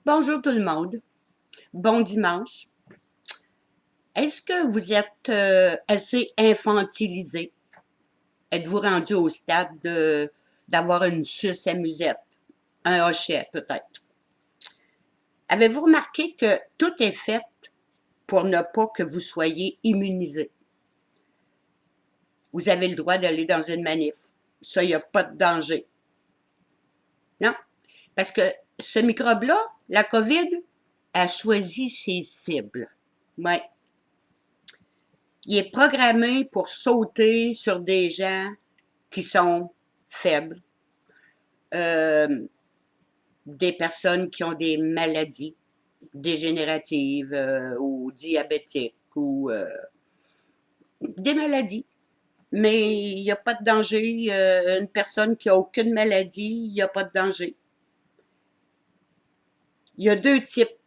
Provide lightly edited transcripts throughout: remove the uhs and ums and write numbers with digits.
Bonjour tout le monde. Bon dimanche. Est-ce que vous êtes assez infantilisé? Êtes-vous rendu au stade d'avoir une suce à musette? Un hochet, peut-être. Avez-vous remarqué que tout est fait pour ne pas que vous soyez immunisé? Vous avez le droit d'aller dans une manif. Ça, il n'y a pas de danger. Non? Parce que ce microbe-là, la COVID, a choisi ses cibles. Ouais. Il est programmé pour sauter sur des gens qui sont faibles, euh, des personnes qui ont des maladies dégénératives ou diabétiques ou des maladies. Mais il n'y a pas de danger. Une personne qui a aucune maladie, il n'y a pas de danger. Il y a deux types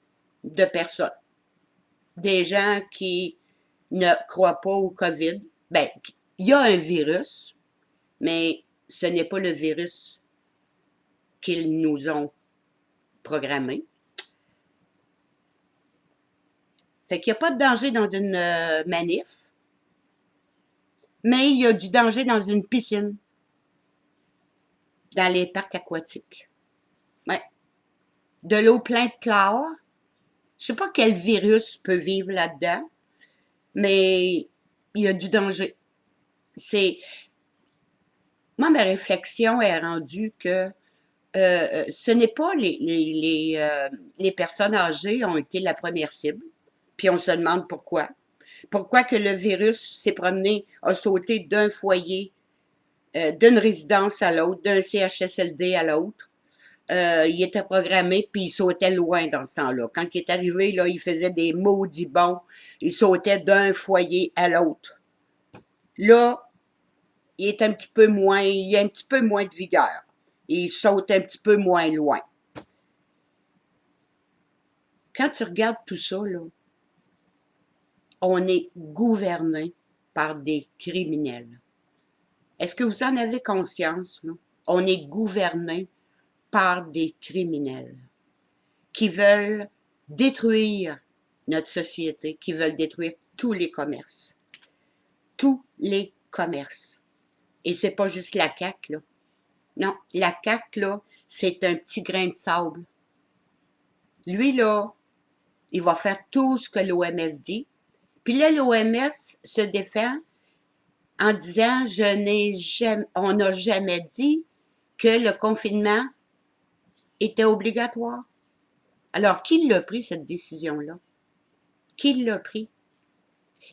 de personnes. Des gens qui ne croient pas au COVID. Ben, il y a un virus, mais ce n'est pas le virus qu'ils nous ont programmé. Fait qu'il n'y a pas de danger dans une manif, mais il y a du danger dans une piscine, dans les parcs aquatiques. Ouais. De l'eau pleine de chlore. Je sais pas quel virus peut vivre là-dedans, mais il y a du danger. C'est Moi, ma réflexion est rendue que ce n'est pas les personnes âgées ont été la première cible, puis on se demande pourquoi. Pourquoi que le virus s'est promené, a sauté d'un foyer, d'une résidence à l'autre, d'un CHSLD à l'autre. Il était programmé, puis il sautait loin dans ce temps-là. Quand il est arrivé, là, il faisait des maudits bonds. Il sautait d'un foyer à l'autre. Là, il est un petit peu moins, il a un petit peu moins de vigueur. Il saute un petit peu moins loin. Quand tu regardes tout ça, là, on est gouverné par des criminels. Est-ce que vous en avez conscience, là? On est gouverné par des criminels qui veulent détruire notre société, qui veulent détruire tous les commerces. Tous les commerces. Et c'est pas juste la CAQ, là. Non, la CAQ, là, c'est un petit grain de sable. Lui, là, il va faire tout ce que l'OMS dit. Puis là, l'OMS se défend en disant, on n'a jamais dit que le confinement était obligatoire. Alors, qui l'a pris, cette décision-là? Qui l'a pris?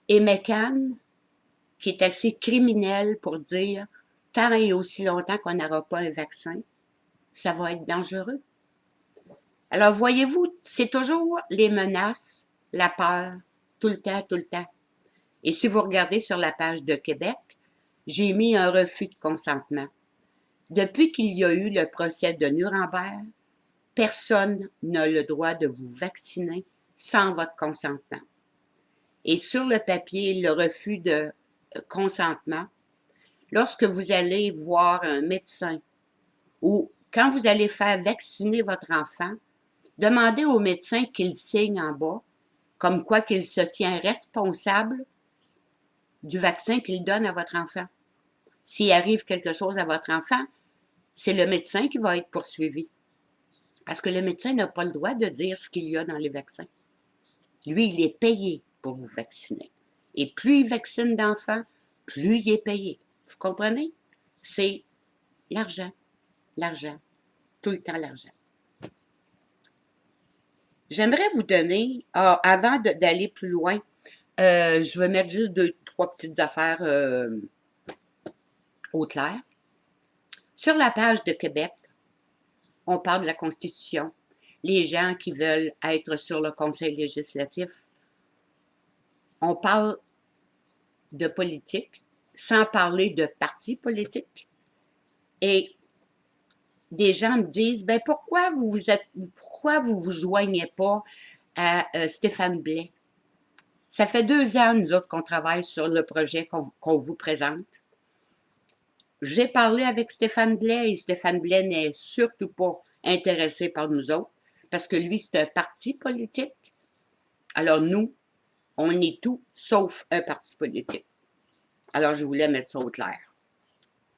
Et McCann, qui est assez criminel pour dire, tant et aussi longtemps qu'on n'aura pas un vaccin, ça va être dangereux. Alors, voyez-vous, c'est toujours les menaces, la peur, tout le temps, tout le temps. Et si vous regardez sur la page de Québec, j'ai mis un refus de consentement. Depuis qu'il y a eu le procès de Nuremberg, personne n'a le droit de vous vacciner sans votre consentement. Et sur le papier, le refus de consentement, lorsque vous allez voir un médecin ou quand vous allez faire vacciner votre enfant, demandez au médecin qu'il signe en bas, comme quoi qu'il se tient responsable du vaccin qu'il donne à votre enfant. S'il arrive quelque chose à votre enfant, c'est le médecin qui va être poursuivi. Parce que le médecin n'a pas le droit de dire ce qu'il y a dans les vaccins. Lui, il est payé pour vous vacciner. Et plus il vaccine d'enfants, plus il est payé. Vous comprenez? C'est l'argent, l'argent, tout le temps l'argent. J'aimerais vous donner, avant d'aller plus loin, je vais mettre juste deux, trois petites affaires au clair. Sur la page de Québec, on parle de la Constitution. Les gens qui veulent être sur le Conseil législatif, on parle de politique, sans parler de partis politiques. Et des gens me disent, ben pourquoi vous vous joignez pas à Stéphane Blais? Ça fait 2 ans, nous autres, qu'on travaille sur le projet qu'on vous présente. J'ai parlé avec Stéphane Blais et Stéphane Blais n'est surtout pas intéressé par nous autres parce que lui, c'est un parti politique. Alors nous, on est tout sauf un parti politique. Alors je voulais mettre ça au clair.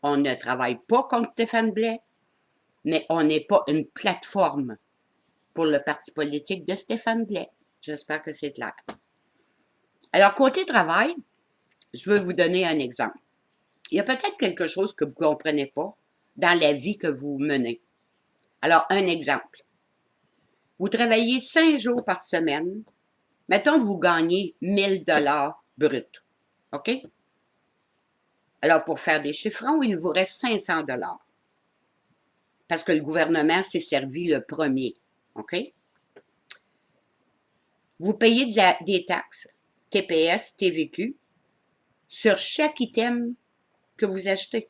On ne travaille pas contre Stéphane Blais, mais on n'est pas une plateforme pour le parti politique de Stéphane Blais. J'espère que c'est clair. Alors, côté travail, je veux vous donner un exemple. Il y a peut-être quelque chose que vous ne comprenez pas dans la vie que vous menez. Alors, un exemple. Vous travaillez 5 jours par semaine. Mettons que vous gagnez 1000 $ bruts. OK? Alors, pour faire des chiffrons, il vous reste 500 $. Parce que le gouvernement s'est servi le premier. OK? Vous payez des taxes, TPS, TVQ, sur chaque item que vous achetez.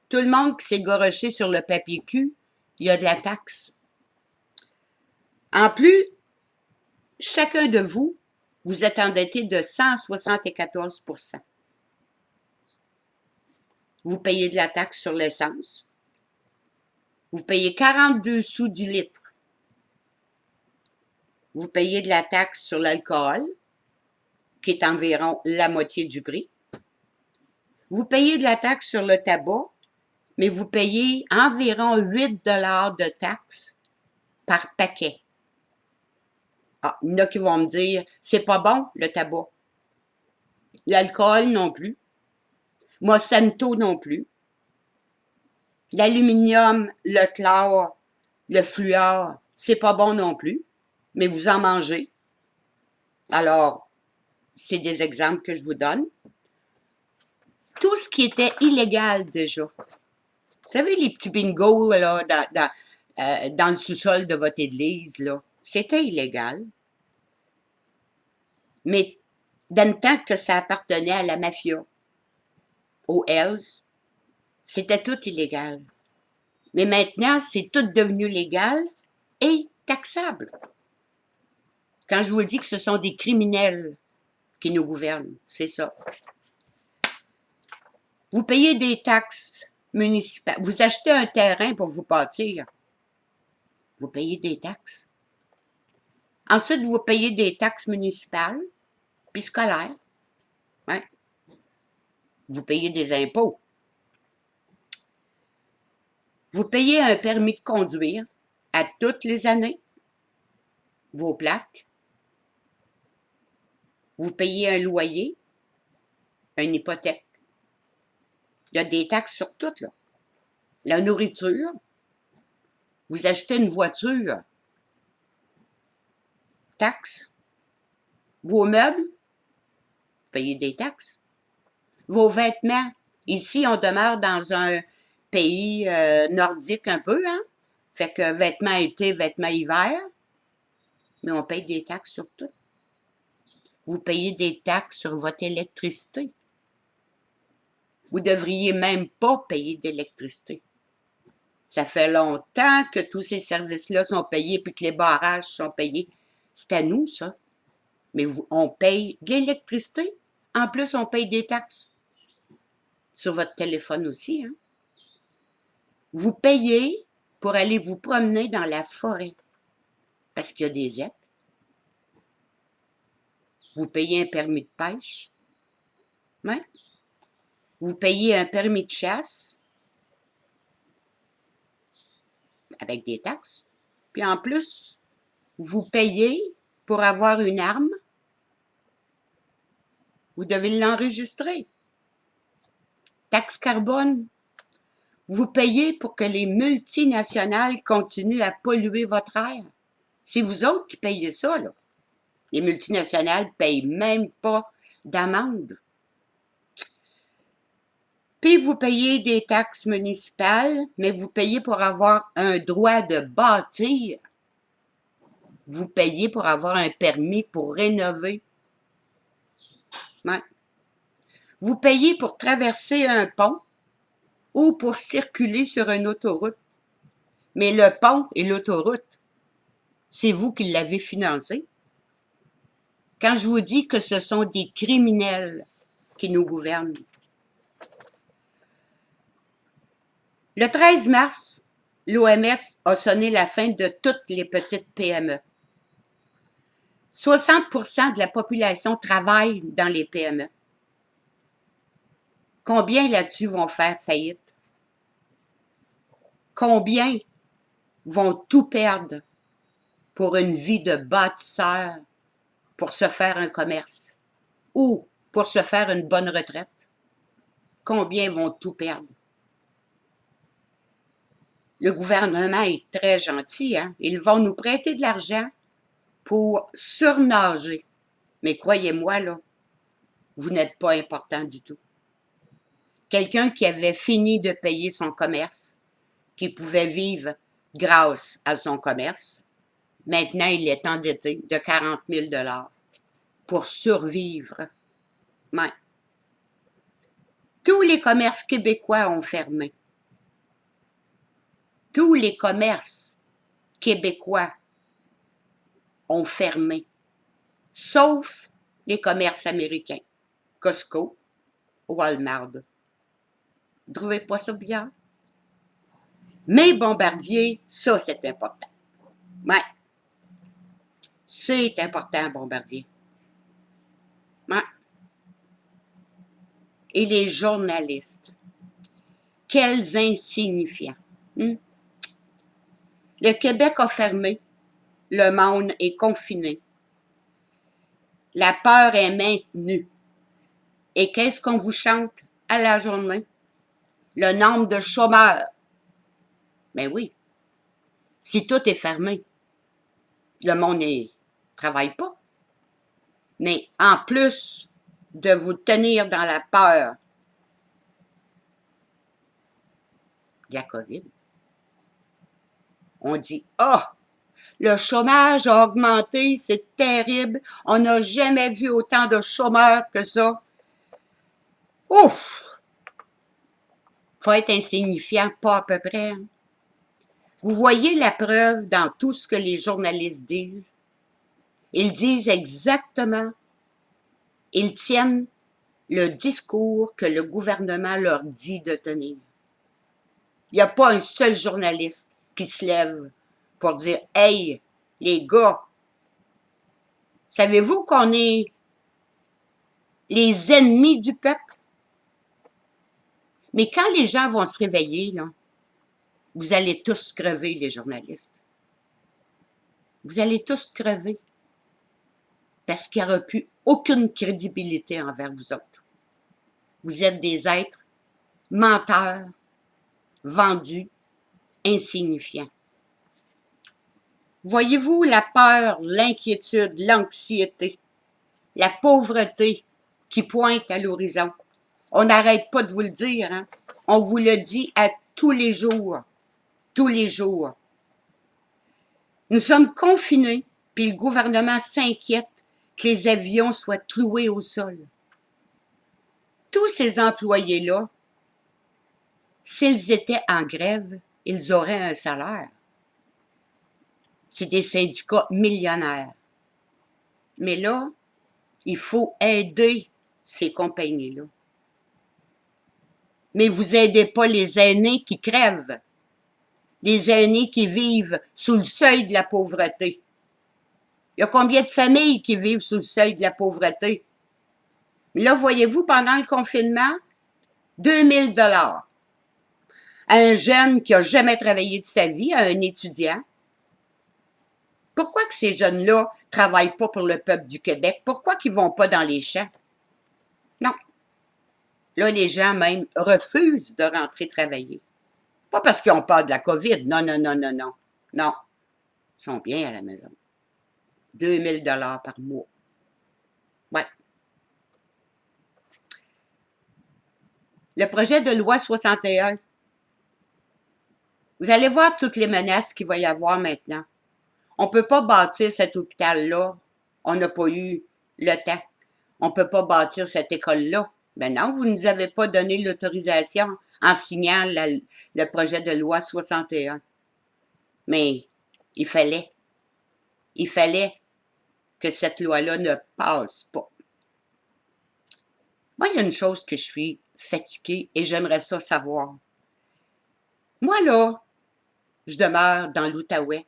Tout le monde qui s'est goroché sur le papier cul, il y a de la taxe. En plus, chacun de vous, vous êtes endetté de 174 %. Vous payez de la taxe sur l'essence. Vous payez 42 sous du litre. Vous payez de la taxe sur l'alcool, qui est environ la moitié du prix. Vous payez de la taxe sur le tabac, mais vous payez environ 8 $ de taxes par paquet. Ah, il y en a qui vont me dire, c'est pas bon, le tabac. L'alcool non plus. Monsanto non plus. L'aluminium, le chlore, le fluor, c'est pas bon non plus, mais vous en mangez. Alors, c'est des exemples que je vous donne. Tout ce qui était illégal déjà. Vous savez, les petits bingos là, dans le sous-sol de votre église, là, c'était illégal. Mais dans le temps que ça appartenait à la mafia, aux Hells, c'était tout illégal. Mais maintenant, c'est tout devenu légal et taxable. Quand je vous dis que ce sont des criminels qui nous gouvernent, c'est ça. Vous payez des taxes municipales. Vous achetez un terrain pour vous bâtir. Vous payez des taxes. Ensuite, vous payez des taxes municipales puis scolaires. Ouais. Vous payez des impôts. Vous payez un permis de conduire à toutes les années. Vos plaques. Vous payez un loyer, une hypothèque. Il y a des taxes sur tout, là. La nourriture. Vous achetez une voiture. Taxes. Vos meubles. Vous payez des taxes. Vos vêtements. Ici, on demeure dans un pays nordique un peu, hein? Fait que vêtements été, vêtements hiver. Mais on paye des taxes sur tout. Vous payez des taxes sur votre électricité. Vous devriez même pas payer d'électricité. Ça fait longtemps que tous ces services-là sont payés puis que les barrages sont payés. C'est à nous, ça. Mais on paye de l'électricité. En plus, on paye des taxes. Sur votre téléphone aussi, hein. Vous payez pour aller vous promener dans la forêt. Parce qu'il y a des êtres. Vous payez un permis de pêche. Ouais. Vous payez un permis de chasse. Avec des taxes. Puis en plus, vous payez pour avoir une arme. Vous devez l'enregistrer. Taxe carbone. Vous payez pour que les multinationales continuent à polluer votre air. C'est vous autres qui payez ça, là. Les multinationales ne payent même pas d'amende. Puis vous payez des taxes municipales, mais vous payez pour avoir un droit de bâtir. Vous payez pour avoir un permis pour rénover. Ouais. Vous payez pour traverser un pont ou pour circuler sur une autoroute. Mais le pont et l'autoroute, c'est vous qui l'avez financé. Quand je vous dis que ce sont des criminels qui nous gouvernent. Le 13 mars, l'OMS a sonné la fin de toutes les petites PME. 60% de la population travaille dans les PME. Combien là-dessus vont faire faillite? Combien vont tout perdre pour une vie de bâtisseur, pour se faire un commerce ou pour se faire une bonne retraite? Combien vont tout perdre? Le gouvernement est très gentil, hein? Ils vont nous prêter de l'argent pour surnager. Mais croyez-moi, là, vous n'êtes pas important du tout. Quelqu'un qui avait fini de payer son commerce, qui pouvait vivre grâce à son commerce, maintenant il est endetté de 40 000 pour survivre. Ouais. Tous les commerces québécois ont fermé. Tous les commerces québécois ont fermé, sauf les commerces américains. Costco, Walmart. Vous ne trouvez pas ça bizarre? Mais Bombardier, ça c'est important. Ouais. C'est important, Bombardier. Ouais. Et les journalistes. Quels insignifiants. Hmm? Le Québec a fermé. Le monde est confiné. La peur est maintenue. Et qu'est-ce qu'on vous chante à la journée? Le nombre de chômeurs. Mais oui, si tout est fermé, le monde ne travaille pas. Mais en plus de vous tenir dans la peur de la COVID, on dit « Ah, le chômage a augmenté, c'est terrible, on n'a jamais vu autant de chômeurs que ça. » Ouf! Faut être insignifiant, pas à peu près. Hein. Vous voyez la preuve dans tout ce que les journalistes disent? Ils disent exactement, ils tiennent le discours que le gouvernement leur dit de tenir. Il n'y a pas un seul journaliste qui se lève pour dire « Hey, les gars, savez-vous qu'on est les ennemis du peuple? » Mais quand les gens vont se réveiller, là, vous allez tous crever, les journalistes. Vous allez tous crever. Parce qu'il n'y aura plus aucune crédibilité envers vous autres. Vous êtes des êtres menteurs, vendus, insignifiants. Voyez-vous la peur, l'inquiétude, l'anxiété, la pauvreté qui pointe à l'horizon? On n'arrête pas de vous le dire, hein? On vous le dit à tous les jours. Tous les jours. Nous sommes confinés, puis le gouvernement s'inquiète que les avions soient cloués au sol. Tous ces employés-là, s'ils étaient en grève, ils auraient un salaire. C'est des syndicats millionnaires. Mais là, il faut aider ces compagnies-là. Mais vous aidez pas les aînés qui crèvent, les aînés qui vivent sous le seuil de la pauvreté. Il y a combien de familles qui vivent sous le seuil de la pauvreté? Mais là, voyez-vous, pendant le confinement, 2000 $ à un jeune qui a jamais travaillé de sa vie, à un étudiant. Pourquoi que ces jeunes-là travaillent pas pour le peuple du Québec? Pourquoi qu'ils vont pas dans les champs? Non. Là, les gens même refusent de rentrer travailler. Pas parce qu'ils ont peur de la COVID. Non, non, non, non, non. Non. Ils sont bien à la maison. 2000 $ par mois. Ouais. Le projet de loi 61. Vous allez voir toutes les menaces qu'il va y avoir maintenant. On ne peut pas bâtir cet hôpital-là. On n'a pas eu le temps. On ne peut pas bâtir cette école-là. Ben non, vous ne nous avez pas donné l'autorisation en signant le projet de loi 61. Mais il fallait que cette loi-là ne passe pas. Moi, il y a une chose que je suis fatiguée et j'aimerais ça savoir. Moi, là, je demeure dans l'Outaouais.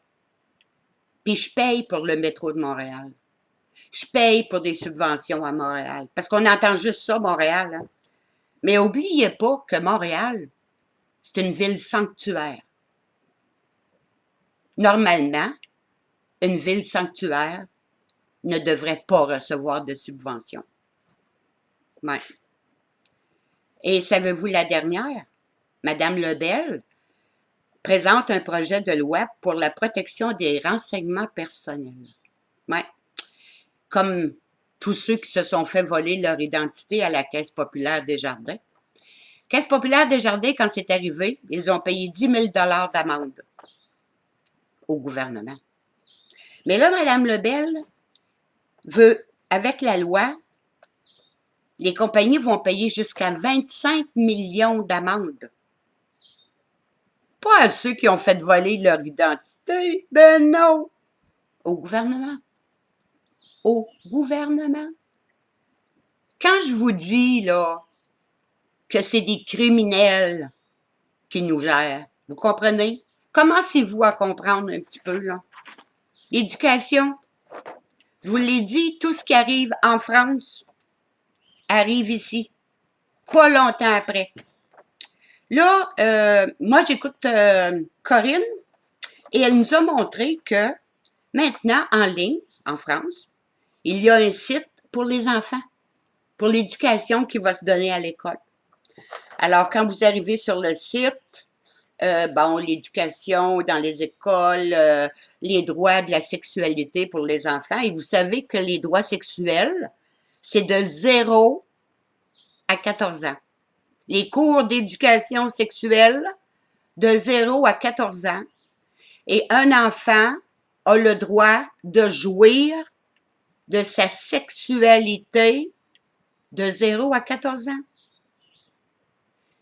Puis je paye pour le métro de Montréal. Je paye pour des subventions à Montréal. Parce qu'on entend juste ça, Montréal. Hein? Mais oubliez pas que Montréal, c'est une ville sanctuaire. Normalement, une ville sanctuaire ne devrait pas recevoir de subventions. Ouais. Et savez-vous la dernière? Madame Lebel présente un projet de loi pour la protection des renseignements personnels. Ouais. Comme tous ceux qui se sont fait voler leur identité à la Caisse populaire Desjardins. Caisse populaire Desjardins, quand c'est arrivé, ils ont payé 10 000 d'amende au gouvernement. Mais là, Mme Lebel veut, avec la loi, les compagnies vont payer jusqu'à 25 millions d'amende. Pas à ceux qui ont fait voler leur identité, ben non, au gouvernement. Au gouvernement. Quand je vous dis, là, que c'est des criminels qui nous gèrent, vous comprenez? Commencez-vous à comprendre un petit peu, là. L'éducation, je vous l'ai dit, tout ce qui arrive en France arrive ici, pas longtemps après. Là, moi, j'écoute Corinne et elle nous a montré que maintenant, en ligne, en France, il y a un site pour les enfants, pour l'éducation qui va se donner à l'école. Alors, quand vous arrivez sur le site, bon, l'éducation dans les écoles, les droits de la sexualité pour les enfants, et vous savez que les droits sexuels, c'est de 0 à 14 ans. Les cours d'éducation sexuelle, de 0 à 14 ans, et un enfant a le droit de jouir de sa sexualité de 0 à 14 ans.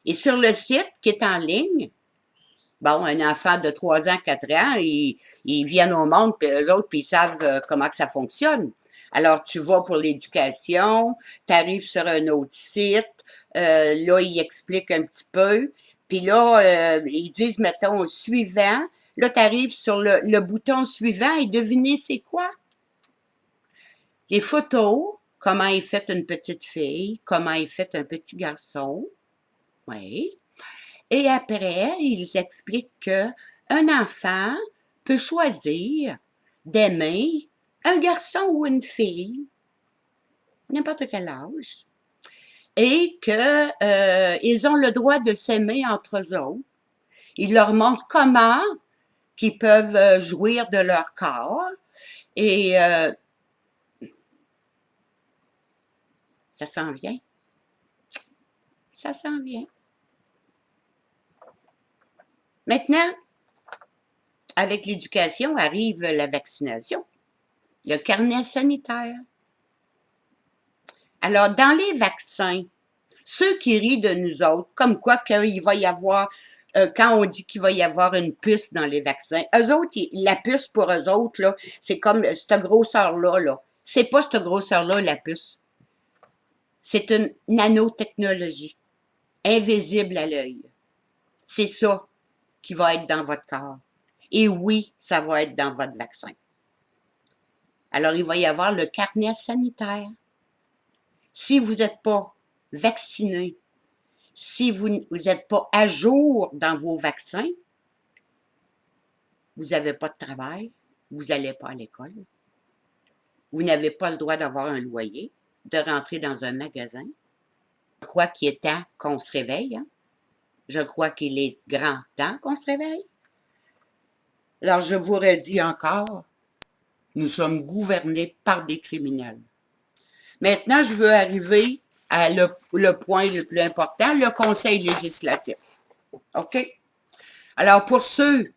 Et sur le site qui est en ligne, bon, un enfant de 3 ans, 4 ans, ils viennent au monde, puis eux autres, puis ils savent comment que ça fonctionne. Alors, tu vas pour l'éducation, tu arrives sur un autre site, là, ils expliquent un petit peu, puis là, ils disent, mettons, suivant, là, tu arrives sur le bouton suivant, et devinez c'est quoi? Les photos, comment est faite une petite fille, comment est fait un petit garçon, oui. Et après, ils expliquent que un enfant peut choisir d'aimer un garçon ou une fille, n'importe quel âge, et que ils ont le droit de s'aimer entre eux autres. Ils leur montrent comment qu'ils peuvent jouir de leur corps et ça s'en vient. Ça s'en vient. Maintenant, avec l'éducation arrive la vaccination, le carnet sanitaire. Alors, dans les vaccins, ceux qui rient de nous autres, comme quoi qu'il va y avoir, quand on dit qu'il va y avoir une puce dans les vaccins, eux autres, la puce pour eux autres, là, c'est comme cette grosseur-là, là. C'est pas cette grosseur-là, la puce. C'est une nanotechnologie, invisible à l'œil. C'est ça qui va être dans votre corps. Et oui, ça va être dans votre vaccin. Alors, il va y avoir le carnet sanitaire. Si vous n'êtes pas vacciné, si vous n'êtes pas à jour dans vos vaccins, vous n'avez pas de travail, vous n'allez pas à l'école, vous n'avez pas le droit d'avoir un loyer, de rentrer dans un magasin. Je crois qu'il est temps qu'on se réveille. Hein? Je crois qu'il est grand temps qu'on se réveille. Alors, je vous redis encore, nous sommes gouvernés par des criminels. Maintenant, je veux arriver à le point le plus important, le Conseil législatif. OK? Alors, pour ceux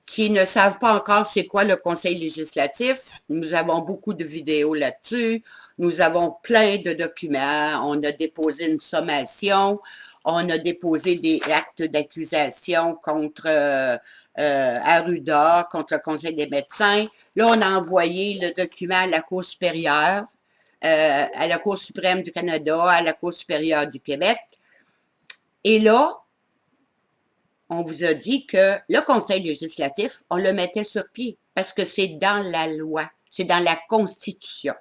qui ne savent pas encore c'est quoi le Conseil législatif, nous avons beaucoup de vidéos là-dessus, nous avons plein de documents, on a déposé une sommation, on a déposé des actes d'accusation contre Arruda, contre le Conseil des médecins. Là, on a envoyé le document à la Cour supérieure, à la Cour suprême du Canada, à la Cour supérieure du Québec. Et là, on vous a dit que le Conseil législatif, on le mettait sur pied parce que c'est dans la loi, c'est dans la Constitution.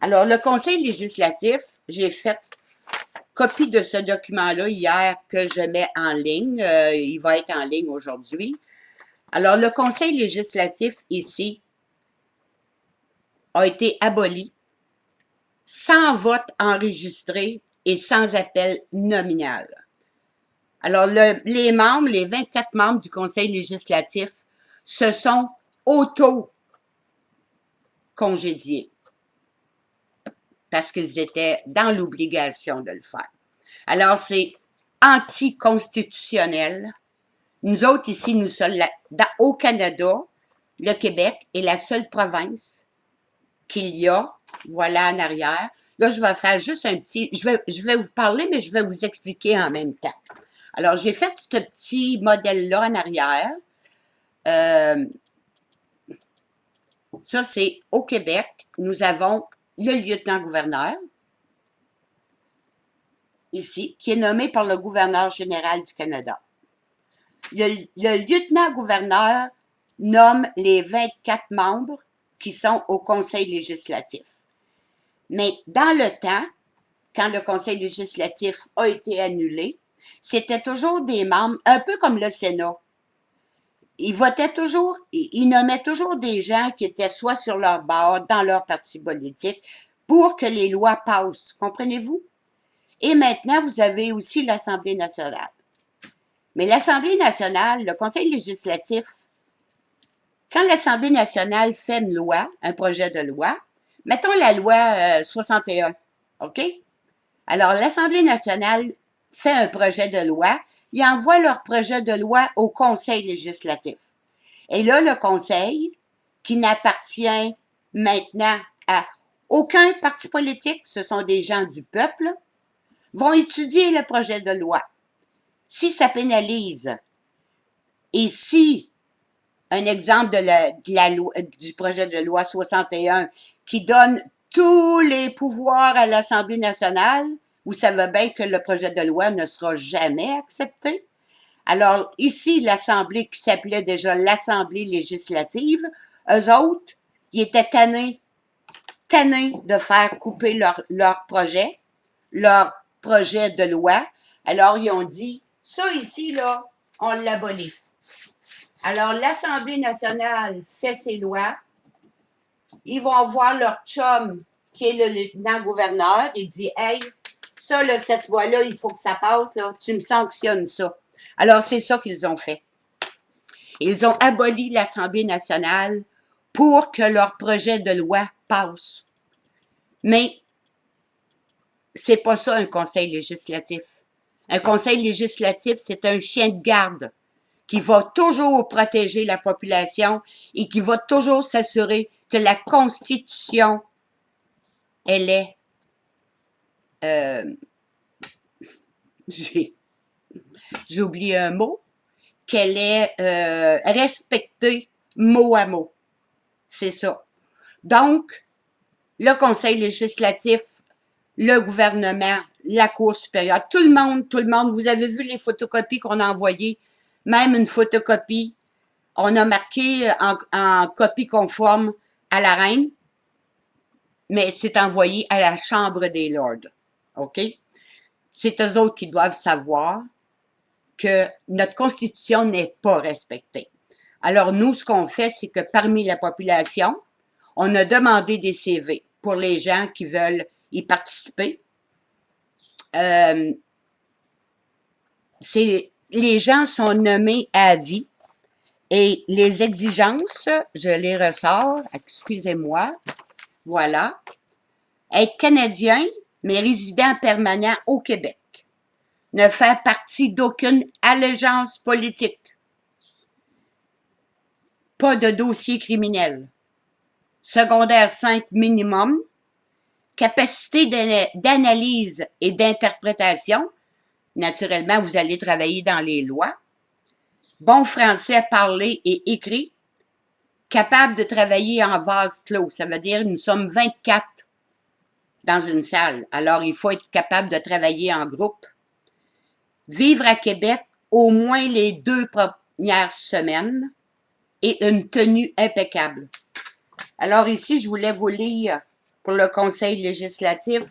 Alors, le Conseil législatif, j'ai fait copie de ce document-là hier que je mets en ligne. Il va être en ligne aujourd'hui. Alors, le Conseil législatif ici a été aboli sans vote enregistré et sans appel nominal. Alors, les membres, les 24 membres du Conseil législatif se sont auto-congédiés parce qu'ils étaient dans l'obligation de le faire. Alors, c'est anticonstitutionnel. Nous autres, ici, nous sommes au Canada, le Québec est la seule province qu'il y a, voilà en arrière. Là, je vais faire juste un petit, je vais vous parler, mais je vais vous expliquer en même temps. Alors, j'ai fait ce petit modèle-là en arrière. Ça, c'est au Québec. Nous avons le lieutenant-gouverneur, ici, qui est nommé par le gouverneur général du Canada. Le lieutenant-gouverneur nomme les 24 membres qui sont au Conseil législatif. Mais dans le temps, quand le Conseil législatif a été annulé, c'était toujours des membres, un peu comme le Sénat. Ils votaient toujours, ils nommaient toujours des gens qui étaient soit sur leur bord, dans leur parti politique, pour que les lois passent. Comprenez-vous? Et maintenant, vous avez aussi l'Assemblée nationale. Mais l'Assemblée nationale, le Conseil législatif, quand l'Assemblée nationale fait une loi, un projet de loi, mettons la loi 61, OK? Alors, l'Assemblée nationale fait un projet de loi, ils envoient leur projet de loi au Conseil législatif. Et là, le Conseil, qui n'appartient maintenant à aucun parti politique, ce sont des gens du peuple, vont étudier le projet de loi. Si ça pénalise, et si, un exemple du projet de loi 61 qui donne tous les pouvoirs à l'Assemblée nationale, vous savez bien que le projet de loi ne sera jamais accepté. Alors, ici, l'Assemblée qui s'appelait déjà l'Assemblée législative, eux autres, ils étaient tannés de faire couper leur projet de loi. Alors, ils ont dit, ça ici, là, on l'abolit. Alors, l'Assemblée nationale fait ses lois. Ils vont voir leur chum, qui est le lieutenant-gouverneur, et dit, « Hey, ça, là, cette loi-là, il faut que ça passe, là, tu me sanctionnes ça. » Alors, c'est ça qu'ils ont fait. Ils ont aboli l'Assemblée nationale pour que leur projet de loi passe. Mais, c'est pas ça un conseil législatif. Un conseil législatif, c'est un chien de garde qui va toujours protéger la population et qui va toujours s'assurer que la Constitution, elle est, j'ai oublié un mot, qu'elle est respectée mot à mot. C'est ça. Donc, le Conseil législatif, le gouvernement, la Cour supérieure, tout le monde, vous avez vu les photocopies qu'on a envoyées, même une photocopie, on a marqué en copie conforme à la reine, mais c'est envoyé à la Chambre des Lords. OK? C'est eux autres qui doivent savoir que notre Constitution n'est pas respectée. Alors, nous, ce qu'on fait, c'est que parmi la population, on a demandé des CV pour les gens qui veulent y participer. Les gens sont nommés à vie et les exigences, je les ressors, excusez-moi, voilà. Être Canadien, mais résident permanent au Québec. Ne faire partie d'aucune allégeance politique. Pas de dossier criminel. Secondaire 5 minimum. Capacité d'analyse et d'interprétation. Naturellement, vous allez travailler dans les lois. Bon français parlé et écrit. Capable de travailler en vase clos. Ça veut dire nous sommes 24 dans une salle. Alors, il faut être capable de travailler en groupe. Vivre à Québec au moins les 2 premières semaines et une tenue impeccable. Alors ici, je voulais vous lire pour le Conseil législatif.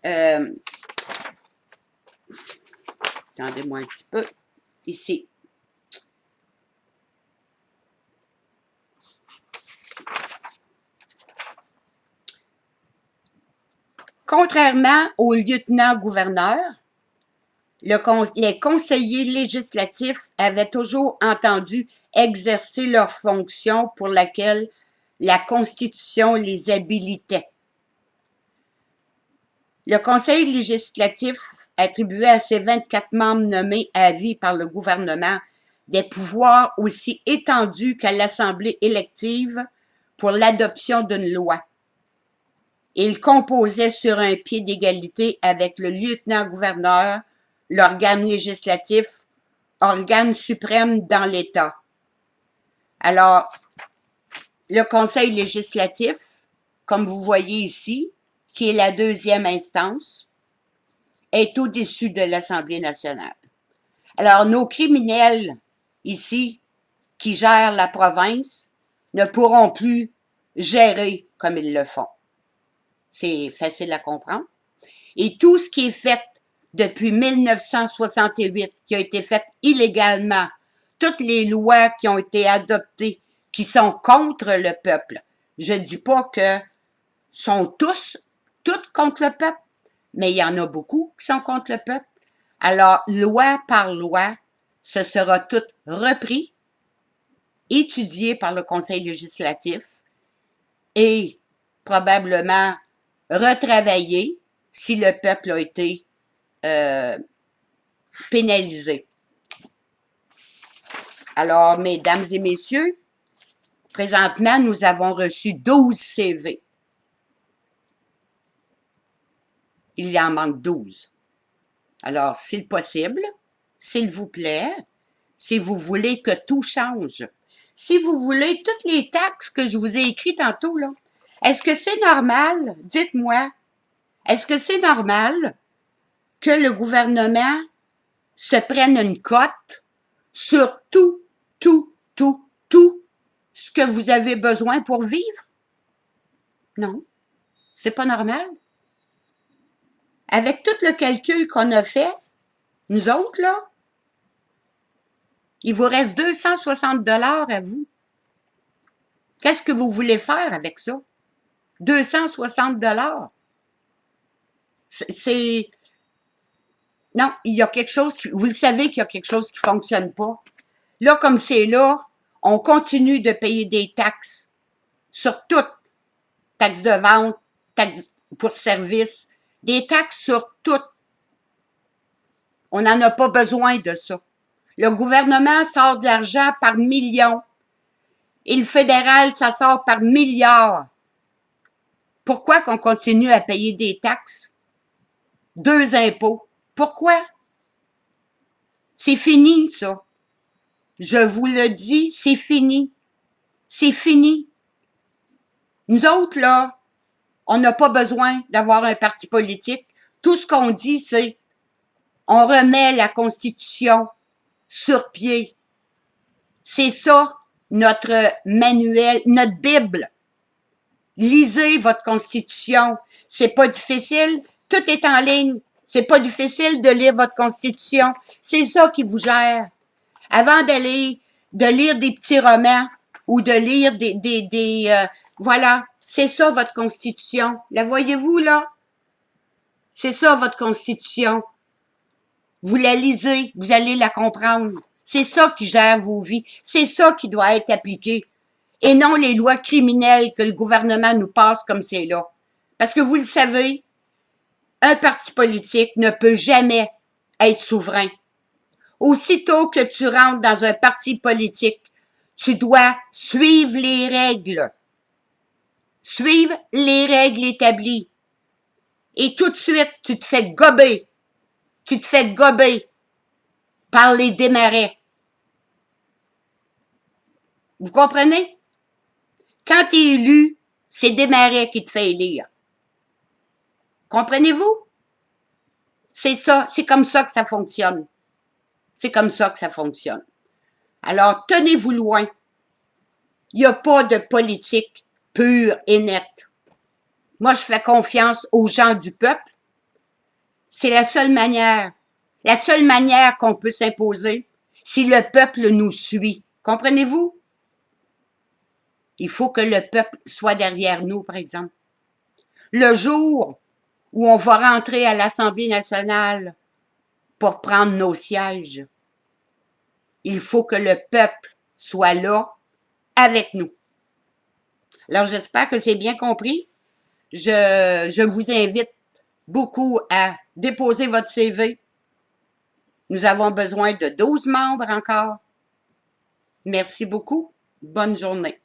Attendez-moi un petit peu. Ici. Contrairement au lieutenant-gouverneur, les conseillers législatifs avaient toujours entendu exercer leurs fonctions pour laquelle la Constitution les habilitait. Le Conseil législatif attribuait à ses 24 membres nommés à vie par le gouvernement des pouvoirs aussi étendus qu'à l'Assemblée élective pour l'adoption d'une loi. Il composait sur un pied d'égalité avec le lieutenant-gouverneur, l'organe législatif, organe suprême dans l'État. Alors, le Conseil législatif, comme vous voyez ici, qui est la deuxième instance, est au-dessus de l'Assemblée nationale. Alors, nos criminels ici, qui gèrent la province, ne pourront plus gérer comme ils le font. C'est facile à comprendre. Et tout ce qui est fait depuis 1968, qui a été fait illégalement, toutes les lois qui ont été adoptées, qui sont contre le peuple, je ne dis pas que sont toutes contre le peuple, mais il y en a beaucoup qui sont contre le peuple. Alors, loi par loi, ce sera tout repris, étudié par le Conseil législatif et probablement retravaillé si le peuple a été pénalisé. Alors, mesdames et messieurs, présentement, nous avons reçu 12 CV. Il y en manque 12. Alors, s'il possible, s'il vous plaît, si vous voulez que tout change, si vous voulez toutes les taxes que je vous ai écrites tantôt, là, est-ce que c'est normal? Dites-moi, est-ce que c'est normal que le gouvernement se prenne une cote sur tout ce que vous avez besoin pour vivre? Non, c'est pas normal. Avec tout le calcul qu'on a fait, nous autres, là, il vous reste 260 $ à vous. Qu'est-ce que vous voulez faire avec ça? 260 $. C'est... Non, il y a quelque chose qui... Vous le savez qu'il y a quelque chose qui fonctionne pas. Là, comme c'est là, on continue de payer des taxes sur tout. Taxes de vente, taxes pour service, des taxes sur tout. On n'en a pas besoin de ça. Le gouvernement sort de l'argent par millions. Et le fédéral, ça sort par milliards. Pourquoi qu'on continue à payer des taxes? 2 impôts. Pourquoi? C'est fini, ça. Je vous le dis, c'est fini. C'est fini. Nous autres, là, on n'a pas besoin d'avoir un parti politique. Tout ce qu'on dit, c'est on remet la Constitution sur pied. C'est ça, notre manuel, notre Bible. Lisez votre Constitution. C'est pas difficile. Tout est en ligne. C'est pas difficile de lire votre Constitution. C'est ça qui vous gère. Avant de lire des petits romans ou de lire voilà. C'est ça, votre Constitution. La voyez-vous, là? C'est ça, votre Constitution. Vous la lisez, vous allez la comprendre. C'est ça qui gère vos vies. C'est ça qui doit être appliqué. Et non les lois criminelles que le gouvernement nous passe comme c'est là. Parce que vous le savez, un parti politique ne peut jamais être souverain. Aussitôt que tu rentres dans un parti politique, tu dois suivre les règles. Suivre les règles établies. Et tout de suite, tu te fais gober. Tu te fais gober par les démarrais. Vous comprenez? Quand tu es élu, c'est Desmarais qui te fait élire. Comprenez-vous? C'est ça, c'est comme ça que ça fonctionne. C'est comme ça que ça fonctionne. Alors, tenez-vous loin. Il n'y a pas de politique pure et nette. Moi, je fais confiance aux gens du peuple. C'est la seule manière. La seule manière qu'on peut s'imposer, si le peuple nous suit. Comprenez-vous? Il faut que le peuple soit derrière nous, par exemple. Le jour où on va rentrer à l'Assemblée nationale pour prendre nos sièges, il faut que le peuple soit là avec nous. Alors, j'espère que c'est bien compris. Je vous invite beaucoup à déposer votre CV. Nous avons besoin de 12 membres encore. Merci beaucoup. Bonne journée.